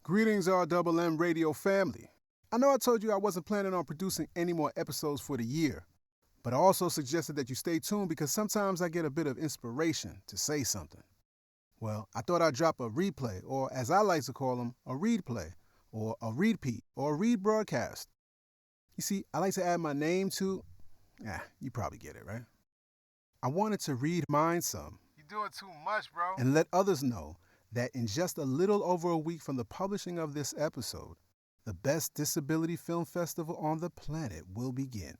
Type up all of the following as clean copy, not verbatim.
Greetings, RMM Radio family. I know I told you I wasn't planning on producing any more episodes for the year, but I also suggested that you stay tuned because sometimes I get a bit of inspiration to say something. Well, I thought I'd drop a replay, or as I like to call them, a ReidPlay, or a repeat, or a rebroadcast. You see, I like to add my name to... you probably get it, right? I wanted to read mine some. You're doing too much, bro. And let others know that in just a little over a week from the publishing of this episode, the best disability film festival on the planet will begin.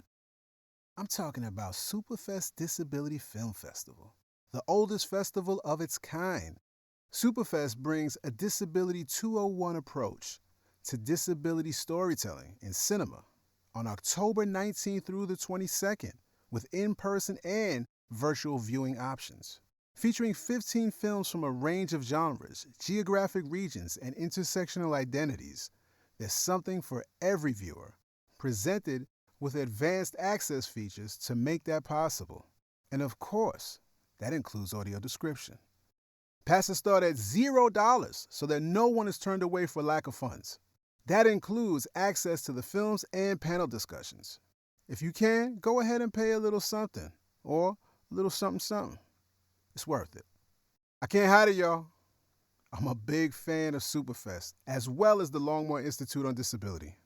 I'm talking about Superfest Disability Film Festival, the oldest festival of its kind. Superfest brings a Disability 201 approach to disability storytelling in cinema on October 19th through the 22nd, with in-person and virtual viewing options. Featuring 15 films from a range of genres, geographic regions, and intersectional identities, there's something for every viewer, presented with advanced access features to make that possible. And of course, that includes audio description. Passes start at $0 so that no one is turned away for lack of funds. That includes access to the films and panel discussions. If you can, go ahead and pay a little something, or a little something. It's worth it. I can't hide it, y'all. I'm a big fan of Superfest, as well as the Longmore Institute on Disability.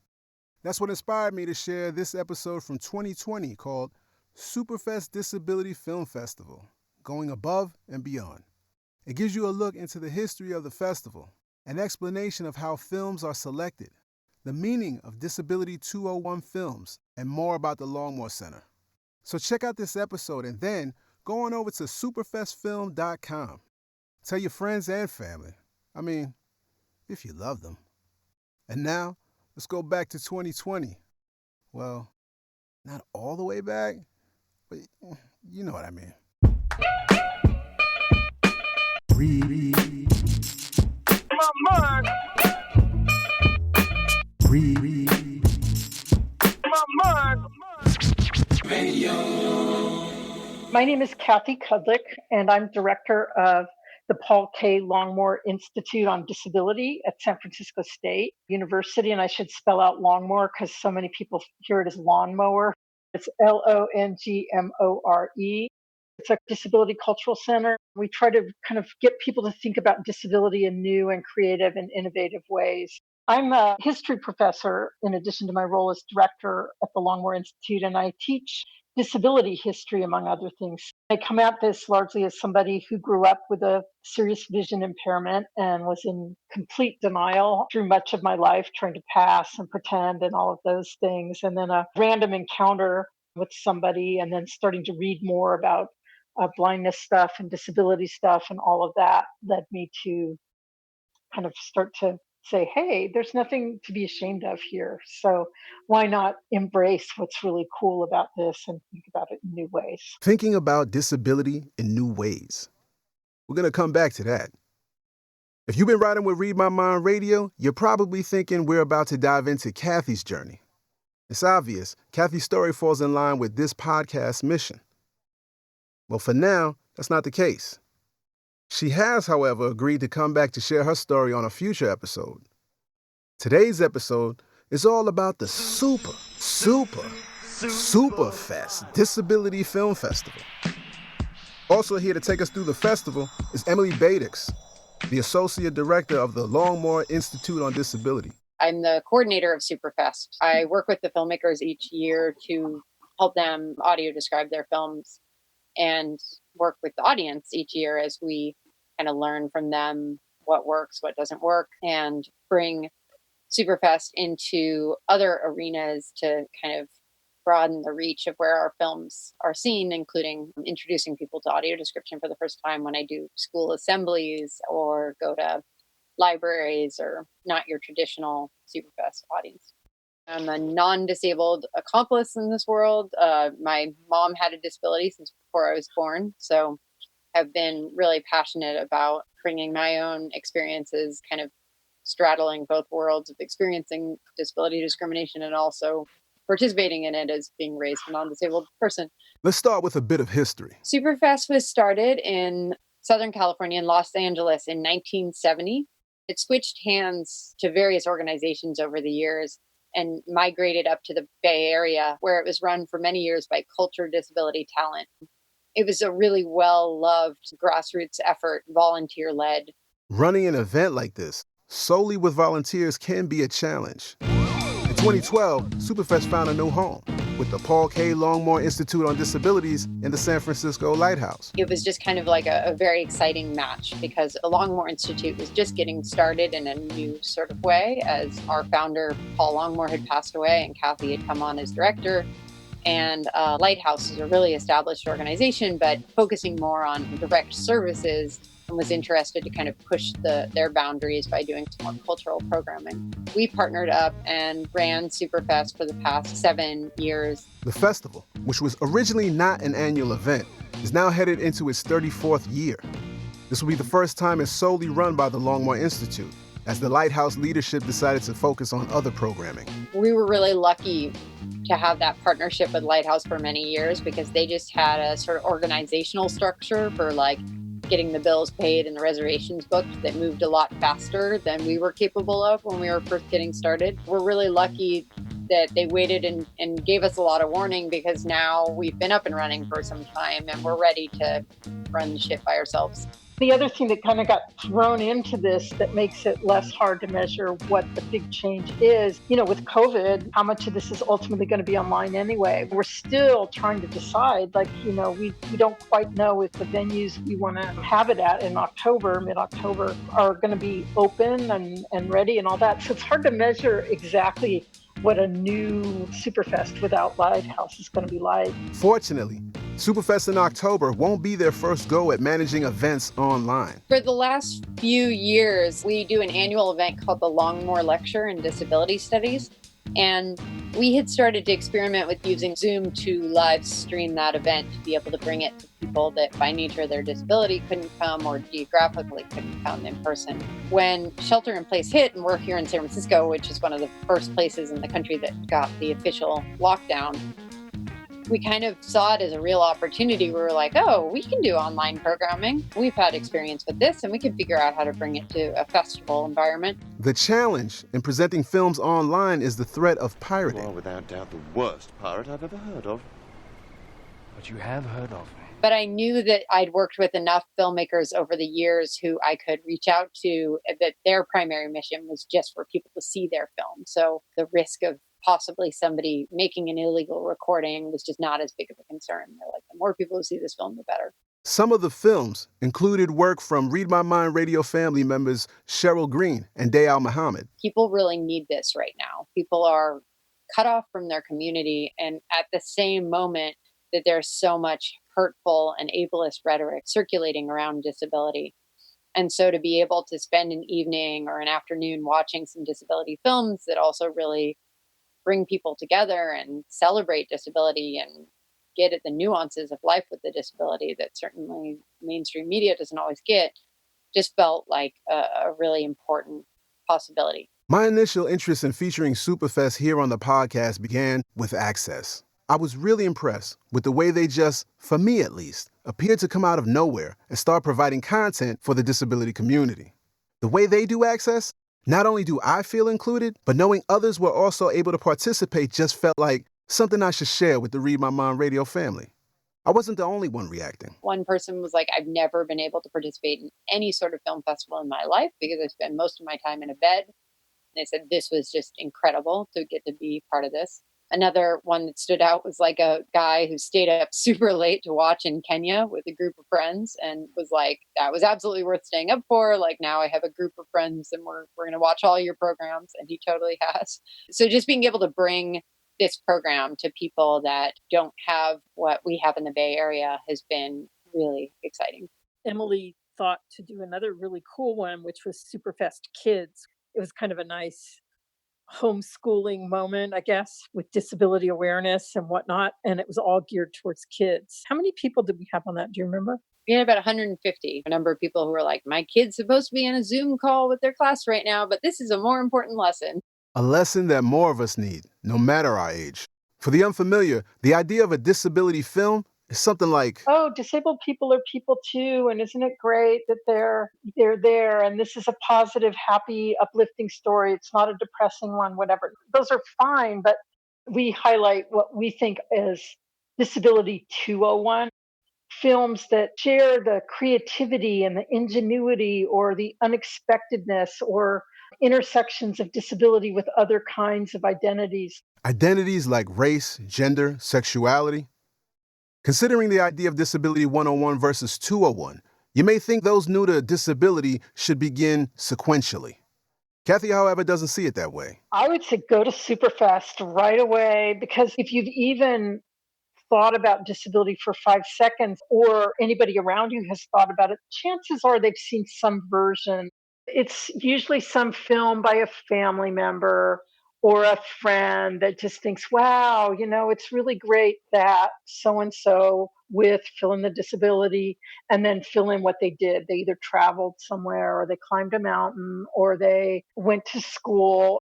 That's what inspired me to share this episode from 2020 called Superfest Disability Film Festival, Going Above and Beyond. It gives you a look into the history of the festival, an explanation of how films are selected, the meaning of Disability 201 films, and more about the Longmore Center. So check out this episode and then go on over to superfestfilm.com. Tell your friends and family. I mean, if you love them. And now, let's go back to 2020. Well, not all the way back, but you know what I mean. Read. My mind. Read. My mind. My name is Kathy Kudlick, and I'm director of the Paul K. Longmore Institute on Disability at San Francisco State University. And I should spell out Longmore because so many people hear it as lawnmower. It's Longmore. It's a disability cultural center. We try to kind of get people to think about disability in new and creative and innovative ways. I'm a history professor in addition to my role as director at the Longmore Institute, and I teach disability history, among other things. I come at this largely as somebody who grew up with a serious vision impairment and was in complete denial through much of my life, trying to pass and pretend and all of those things. And then a random encounter with somebody, and then starting to read more about blindness stuff and disability stuff, and all of that led me to kind of start to say, hey, there's nothing to be ashamed of here. So why not embrace what's really cool about this and think about it in new ways? Thinking about disability in new ways. We're going to come back to that. If you've been riding with Read My Mind Radio, you're probably thinking we're about to dive into Kathy's journey. It's obvious, Kathy's story falls in line with this podcast's mission. Well, for now, that's not the case. She has, however, agreed to come back to share her story on a future episode. Today's episode is all about the Superfest Disability Film Festival. Also here to take us through the festival is Emily Badix, the Associate Director of the Longmore Institute on Disability. I'm the coordinator of Superfest. I work with the filmmakers each year to help them audio describe their films and work with the audience each year as we kind of learn from them what works, what doesn't work, and bring Superfest into other arenas to kind of broaden the reach of where our films are seen, including introducing people to audio description for the first time when I do school assemblies or go to libraries or not your traditional Superfest audience. I'm a non-disabled accomplice in this world. My mom had a disability since before I was born, so I've been really passionate about bringing my own experiences, kind of straddling both worlds of experiencing disability discrimination and also participating in it as being raised a non-disabled person. Let's start with a bit of history. Superfest was started in Southern California, in Los Angeles, in 1970. It switched hands to various organizations over the years and migrated up to the Bay Area, where it was run for many years by Culture Disability Talent. It was a really well-loved grassroots effort, volunteer-led. Running an event like this, solely with volunteers, can be a challenge. In 2012, Superfest found a new home with the Paul K. Longmore Institute on Disabilities in the San Francisco Lighthouse. It was just kind of like a very exciting match because the Longmore Institute was just getting started in a new sort of way, as our founder, Paul Longmore, had passed away and Kathy had come on as director. And Lighthouse is a really established organization, but focusing more on direct services, and was interested to kind of push their boundaries by doing some more cultural programming. We partnered up and ran Superfest for the past 7 years. The festival, which was originally not an annual event, is now headed into its 34th year. This will be the first time it's solely run by the Longmore Institute, as the Lighthouse leadership decided to focus on other programming. We were really lucky to have that partnership with Lighthouse for many years because they just had a sort of organizational structure for like getting the bills paid and the reservations booked that moved a lot faster than we were capable of when we were first getting started. We're really lucky that they waited and gave us a lot of warning because now we've been up and running for some time and we're ready to run the ship by ourselves. The other thing that kind of got thrown into this that makes it less hard to measure what the big change is, with COVID, how much of this is ultimately going to be online anyway. We're still trying to decide, we don't quite know if the venues we want to have it at in October, mid-October, are going to be open and ready and all that. So it's hard to measure exactly what a new Superfest without Lighthouse is going to be like. Fortunately, Superfest in October won't be their first go at managing events online. For the last few years, we do an annual event called the Longmore Lecture in Disability Studies. And we had started to experiment with using Zoom to live stream that event to be able to bring it to people that by nature of their disability couldn't come or geographically couldn't come in person. When shelter in place hit, and we're here in San Francisco, which is one of the first places in the country that got the official lockdown, we kind of saw it as a real opportunity. We were like, oh, we can do online programming. We've had experience with this and we can figure out how to bring it to a festival environment. The challenge in presenting films online is the threat of pirating. You are without doubt the worst pirate I've ever heard of. But you have heard of me. But I knew that I'd worked with enough filmmakers over the years who I could reach out to, that their primary mission was just for people to see their film. So the risk of possibly somebody making an illegal recording was just not as big of a concern. They're like, the more people who see this film, the better. Some of the films included work from Read My Mind radio family members Cheryl Green and Dayal Muhammad. People really need this right now. People are cut off from their community, and at the same moment that there's so much hurtful and ableist rhetoric circulating around disability. And so to be able to spend an evening or an afternoon watching some disability films that also really bring people together and celebrate disability and get at the nuances of life with the disability that certainly mainstream media doesn't always get, just felt like a really important possibility. My initial interest in featuring Superfest here on the podcast began with access. I was really impressed with the way they just, for me at least, appeared to come out of nowhere and start providing content for the disability community. The way they do access, not only do I feel included, but knowing others were also able to participate just felt like something I should share with the Read My Mind radio family. I wasn't the only one reacting. One person was like, I've never been able to participate in any sort of film festival in my life because I spend most of my time in a bed. And they said this was just incredible to get to be part of this. Another one that stood out was like a guy who stayed up super late to watch in Kenya with a group of friends and was like, that was absolutely worth staying up for. Like, now I have a group of friends and we're going to watch all your programs. And he totally has. So just being able to bring this program to people that don't have what we have in the Bay Area has been really exciting. Emily thought to do another really cool one, which was Superfest Kids. It was kind of a nice homeschooling moment, I guess, with disability awareness and whatnot. And it was all geared towards kids. How many people did we have on that? Do you remember? We had about 150, a number of people who were like, my kid's supposed to be in a Zoom call with their class right now, but this is a more important lesson. A lesson that more of us need, no matter our age. For the unfamiliar, the idea of a disability film It's something like, oh, disabled people are people too, and isn't it great that they're there, and this is a positive, happy, uplifting story. It's not a depressing one, whatever. Those are fine, but we highlight what we think is Disability 201, films that share the creativity and the ingenuity or the unexpectedness or intersections of disability with other kinds of identities. identities like race, gender, sexuality. Considering the idea of Disability 101 versus 201, you may think those new to disability should begin sequentially. Kathy, however, doesn't see it that way. I would say go to Superfest right away, because if you've even thought about disability for 5 seconds, or anybody around you has thought about it, chances are they've seen some version. It's usually some film by a family member or a friend that just thinks, wow, it's really great that so and so with fill in the disability, and then fill in what they did. They either traveled somewhere, or they climbed a mountain, or they went to school.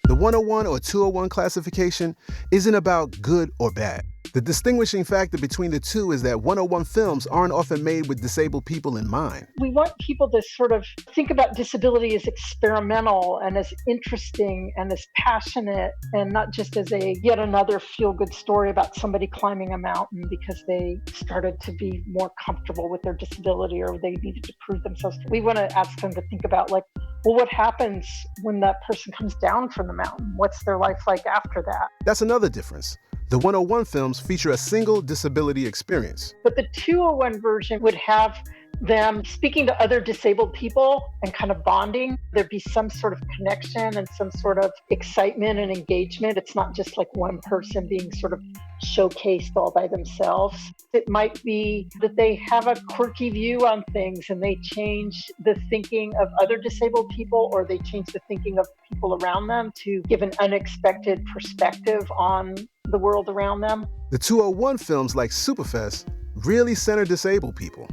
The 101 or 201 classification isn't about good or bad. The distinguishing factor between the two is that 101 films aren't often made with disabled people in mind. We want people to sort of think about disability as experimental and as interesting and as passionate, and not just as a yet another feel-good story about somebody climbing a mountain because they started to be more comfortable with their disability or they needed to prove themselves. We want to ask them to think about, like, well, what happens when that person comes down from the mountain? What's their life like after that? That's another difference. The 101 films feature a single disability experience. But the 201 version would have them speaking to other disabled people and kind of bonding. There'd be some sort of connection and some sort of excitement and engagement. It's not just like one person being sort of showcased all by themselves. It might be that they have a quirky view on things and they change the thinking of other disabled people, or they change the thinking of people around them to give an unexpected perspective on the world around them. The 201 films like Superfest really center disabled people.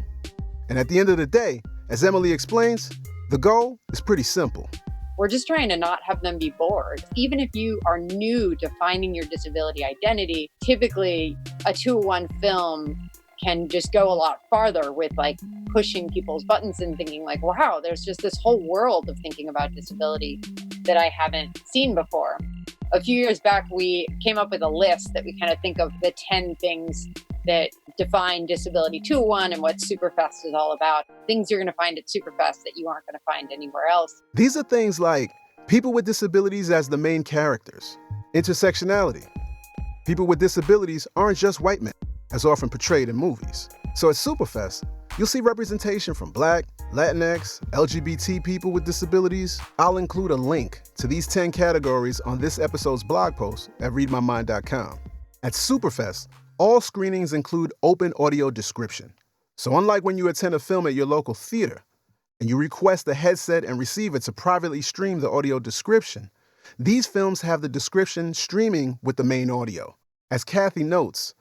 And at the end of the day, as Emily explains, the goal is pretty simple. We're just trying to not have them be bored. Even if you are new to finding your disability identity, typically a 201 film can just go a lot farther with like pushing people's buttons and thinking like, wow, there's just this whole world of thinking about disability that I haven't seen before. A few years back, we came up with a list that we kind of think of the 10 things that define Disability 201 and what Superfest is all about. Things you're going to find at Superfest that you aren't going to find anywhere else. These are things like people with disabilities as the main characters, intersectionality. People with disabilities aren't just white men, as often portrayed in movies. So at Superfest, you'll see representation from Black, Latinx, LGBT people with disabilities. I'll include a link to these 10 categories on this episode's blog post at readmymind.com. At Superfest, all screenings include open audio description. So unlike when you attend a film at your local theater and you request a headset and receiver to privately stream the audio description, these films have the description streaming with the main audio. As Kathy notes,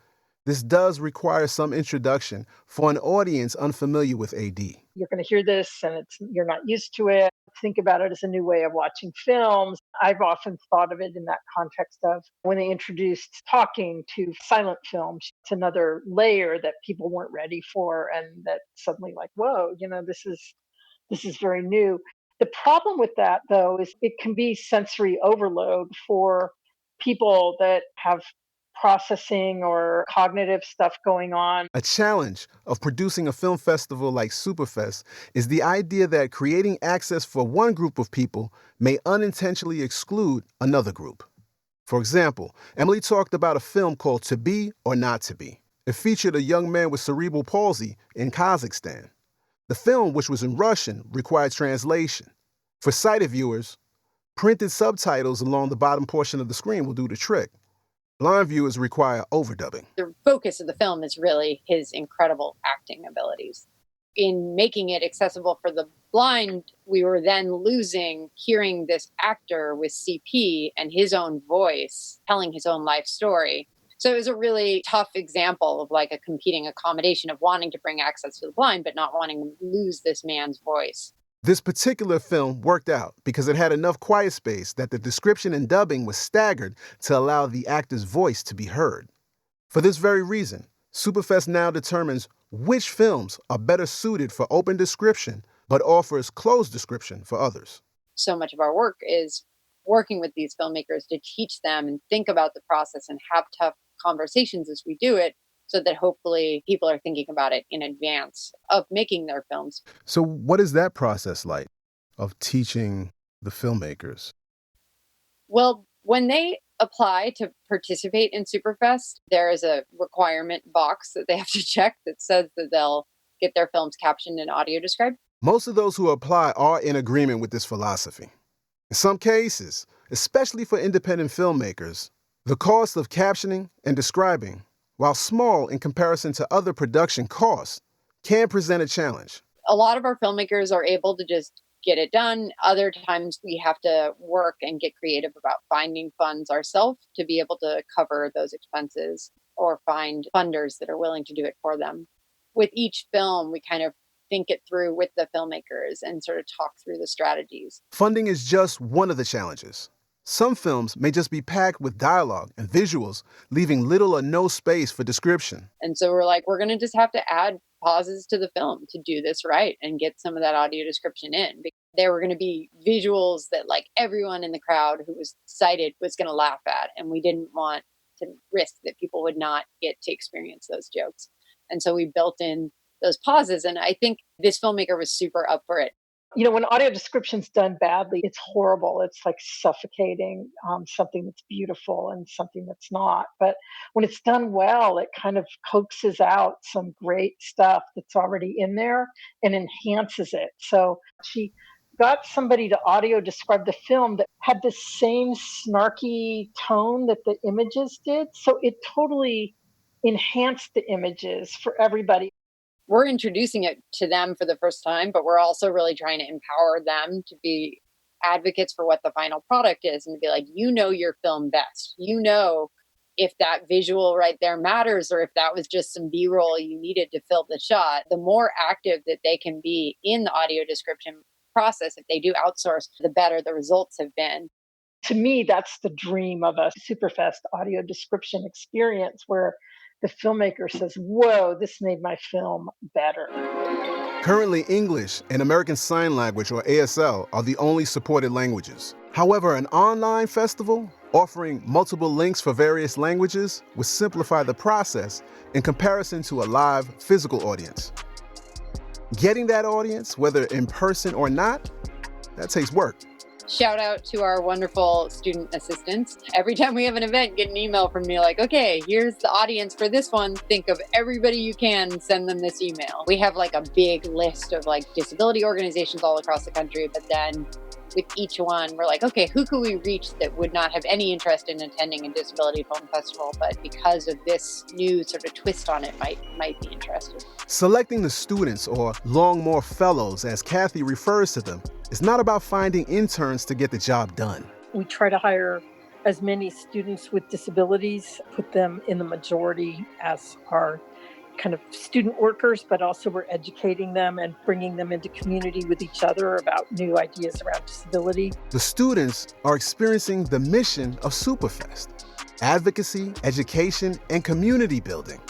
this does require some introduction for an audience unfamiliar with AD. You're going to hear this and you're not used to it. Think about it as a new way of watching films. I've often thought of it in that context of when they introduced talking to silent films. It's another layer that people weren't ready for, and that suddenly like, whoa, this is very new. The problem with that, though, is it can be sensory overload for people that have processing or cognitive stuff going on. A challenge of producing a film festival like Superfest is the idea that creating access for one group of people may unintentionally exclude another group. For example, Emily talked about a film called To Be or Not to Be. It featured a young man with cerebral palsy in Kazakhstan. The film, which was in Russian, required translation. For sighted viewers, printed subtitles along the bottom portion of the screen will do the trick. Blind viewers require overdubbing. The focus of the film is really his incredible acting abilities. In making it accessible for the blind, we were then losing hearing this actor with CP and his own voice telling his own life story. So it was a really tough example of like a competing accommodation of wanting to bring access to the blind, but not wanting to lose this man's voice. This particular film worked out because it had enough quiet space that the description and dubbing was staggered to allow the actor's voice to be heard. For this very reason, Superfest now determines which films are better suited for open description, but offers closed description for others. So much of our work is working with these filmmakers to teach them and think about the process and have tough conversations as we do it, so that hopefully people are thinking about it in advance of making their films. So what is that process like of teaching the filmmakers? Well, when they apply to participate in Superfest, there is a requirement box that they have to check that says that they'll get their films captioned and audio described. Most of those who apply are in agreement with this philosophy. In some cases, especially for independent filmmakers, the cost of captioning and describing, while small in comparison to other production costs, can present a challenge. A lot of our filmmakers are able to just get it done. Other times we have to work and get creative about finding funds ourselves to be able to cover those expenses or find funders that are willing to do it for them. With each film, we kind of think it through with the filmmakers and sort of talk through the strategies. Funding is just one of the challenges. Some films may just be packed with dialogue and visuals, leaving little or no space for description. And so we're like, we're going to just have to add pauses to the film to do this right and get some of that audio description in. There were going to be visuals that like everyone in the crowd who was cited was going to laugh at, and we didn't want to risk that people would not get to experience those jokes. And so we built in those pauses, and I think this filmmaker was super up for it. You know, when audio description's done badly, it's horrible. It's like suffocating something that's beautiful and something that's not. But when it's done well, it kind of coaxes out some great stuff that's already in there and enhances it. So she got somebody to audio describe the film that had the same snarky tone that the images did. So it totally enhanced the images for everybody. We're introducing it to them for the first time, but we're also really trying to empower them to be advocates for what the final product is and to be like, you know your film best. You know if that visual right there matters or if that was just some B-roll you needed to fill the shot. The more active that they can be in the audio description process, if they do outsource, the better the results have been. To me, that's the dream of a Superfest audio description experience where the filmmaker says, whoa, this made my film better. Currently, English and American Sign Language, or ASL, are the only supported languages. However, an online festival offering multiple links for various languages would simplify the process in comparison to a live physical audience. Getting that audience, whether in person or not, that takes work. Shout out to our wonderful student assistants. Every time we have an event, get an email from me like, okay, here's the audience for this one. Think of everybody you can, send them this email. We have like a big list of like disability organizations all across the country, but then with each one, we're like, okay, who could we reach that would not have any interest in attending a disability film festival, but because of this new sort of twist on it might be interested. Selecting the students, or Longmore Fellows as Kathy refers to them, is not about finding interns to get the job done. We try to hire as many students with disabilities, put them in the majority as our kind of student workers, but also we're educating them and bringing them into community with each other about new ideas around disability. The students are experiencing the mission of Superfest: advocacy, education, and community building,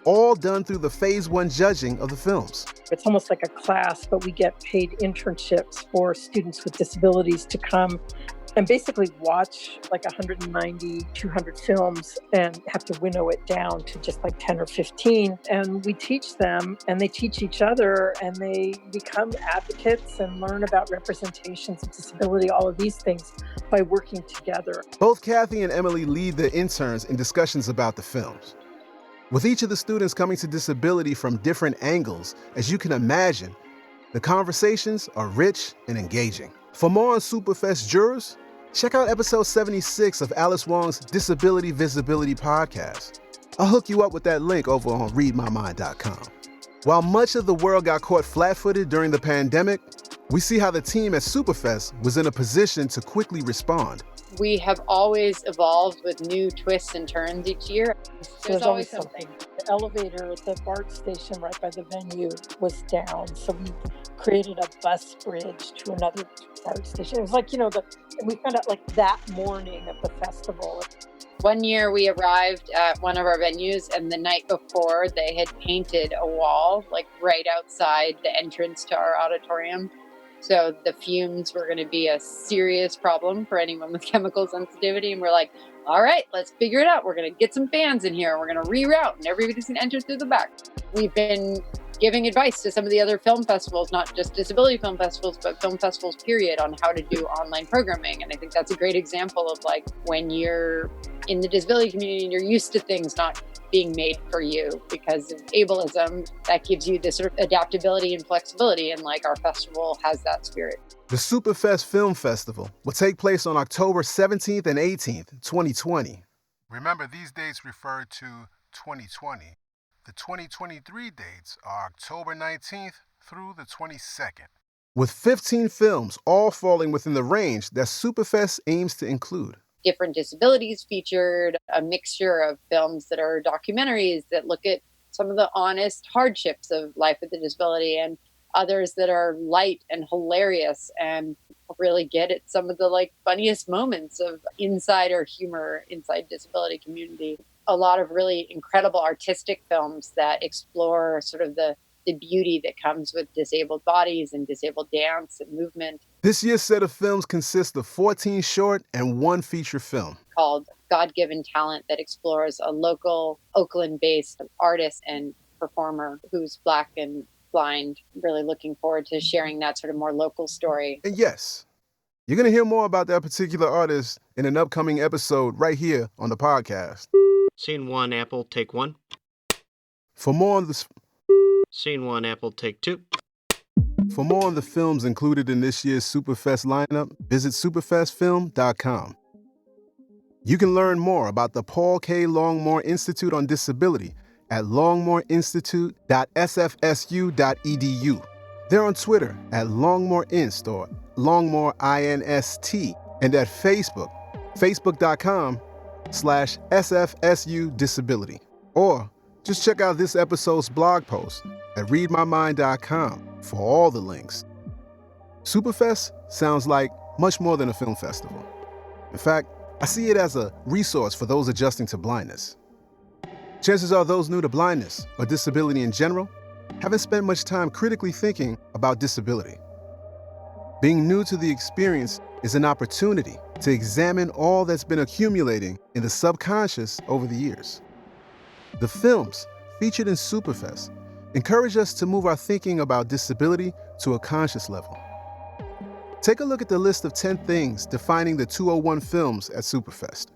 all done through the Phase 1 judging of the films. It's almost like a class, but we get paid internships for students with disabilities to come and basically watch like 190, 200 films and have to winnow it down to just like 10 or 15. And we teach them and they teach each other and they become advocates and learn about representations of disability, all of these things by working together. Both Kathy and Emily lead the interns in discussions about the films. With each of the students coming to disability from different angles, as you can imagine, the conversations are rich and engaging. For more on Superfest jurors, check out episode 76 of Alice Wong's Disability Visibility podcast. I'll hook you up with that link over on readmymind.com. While much of the world got caught flat-footed during the pandemic, we see how the team at Superfest was in a position to quickly respond. We have always evolved with new twists and turns each year. There's always something. The elevator at the BART station right by the venue was down, so we created a bus bridge to another BART station. It was like, we found out like that morning of the festival. One year we arrived at one of our venues, and the night before they had painted a wall like right outside the entrance to our auditorium. So the fumes were going to be a serious problem for anyone with chemical sensitivity. And we're like, all right, let's figure it out. We're going to get some fans in here. We're going to reroute, and everybody's going to enter through the back. We've been giving advice to some of the other film festivals, not just disability film festivals, but film festivals, period, on how to do online programming. And I think that's a great example of like when you're in the disability community and you're used to things not being made for you because of ableism, that gives you this sort of adaptability and flexibility. And like our festival has that spirit. The Superfest Film Festival will take place on October 17th and 18th, 2020. Remember, these dates refer to 2020. The 2023 dates are October 19th through the 22nd. With 15 films all falling within the range that Superfest aims to include. Different disabilities featured, a mixture of films that are documentaries that look at some of the honest hardships of life with a disability, and others that are light and hilarious and really get at some of the like funniest moments of insider humor inside disability community. A lot of really incredible artistic films that explore sort of the beauty that comes with disabled bodies and disabled dance and movement. This year's set of films consists of 14 short and 1 feature film. Called God-Given Talent, that explores a local Oakland-based artist and performer who's Black and blind. Really looking forward to sharing that sort of more local story. And yes, you're going to hear more about that particular artist in an upcoming episode right here on the podcast. Scene 1, Apple, take 1. For more on the Scene 1, Apple, take 2. For more on the films included in this year's Superfest lineup, visit superfestfilm.com. You can learn more about the Paul K. Longmore Institute on Disability at longmoreinstitute.sfsu.edu. They're on Twitter at LongmoreInst or LongmoreInst, and at Facebook, facebook.com/SFSU Disability. Or just check out this episode's blog post at readmymind.com for all the links. Superfest sounds like much more than a film festival. In fact, I see it as a resource for those adjusting to blindness. Chances are those new to blindness or disability in general haven't spent much time critically thinking about disability. Being new to the experience is an opportunity to examine all that's been accumulating in the subconscious over the years. The films featured in Superfest encourage us to move our thinking about disability to a conscious level. Take a look at the list of 10 things defining the 201 films at Superfest.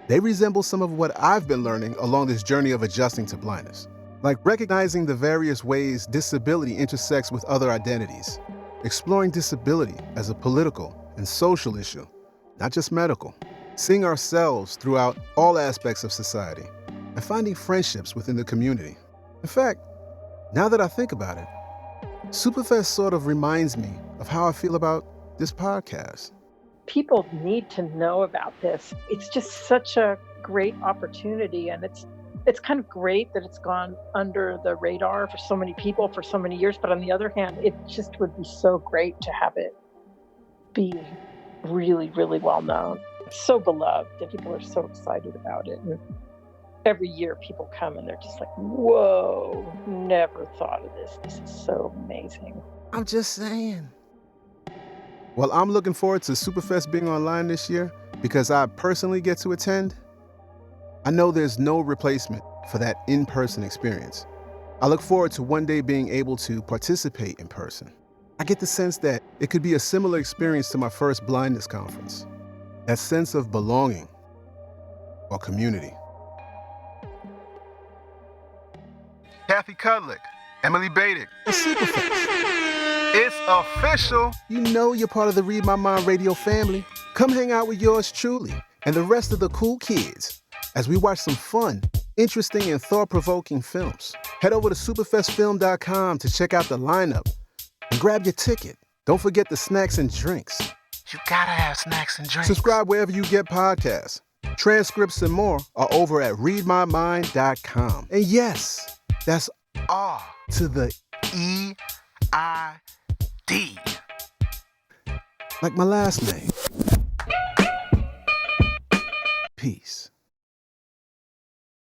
They resemble some of what I've been learning along this journey of adjusting to blindness, like recognizing the various ways disability intersects with other identities, exploring disability as a political and social issue, not just medical, seeing ourselves throughout all aspects of society, and finding friendships within the community. In fact, now that I think about it, Superfest sort of reminds me of how I feel about this podcast. People need to know about this. It's just such a great opportunity, and it's kind of great that it's gone under the radar for so many people for so many years. But on the other hand, it just would be so great to have it be really, really well known. It's so beloved that people are so excited about it. And every year people come and they're just like, whoa, never thought of this. This is so amazing. I'm just saying. Well, I'm looking forward to Superfest being online this year because I personally get to attend. I know there's no replacement for that in-person experience. I look forward to one day being able to participate in person. I get the sense that it could be a similar experience to my first blindness conference. That sense of belonging or community. Kathy Kudlick, Emily Badick, and Superfest. It's official. You know you're part of the Read My Mind radio family. Come hang out with yours truly and the rest of the cool kids as we watch some fun, interesting, and thought-provoking films. Head over to superfestfilm.com to check out the lineup and grab your ticket. Don't forget the snacks and drinks. You gotta have snacks and drinks. Subscribe wherever you get podcasts. Transcripts and more are over at readmymind.com. And yes, that's R to the E-I-D. Like my last name. Peace.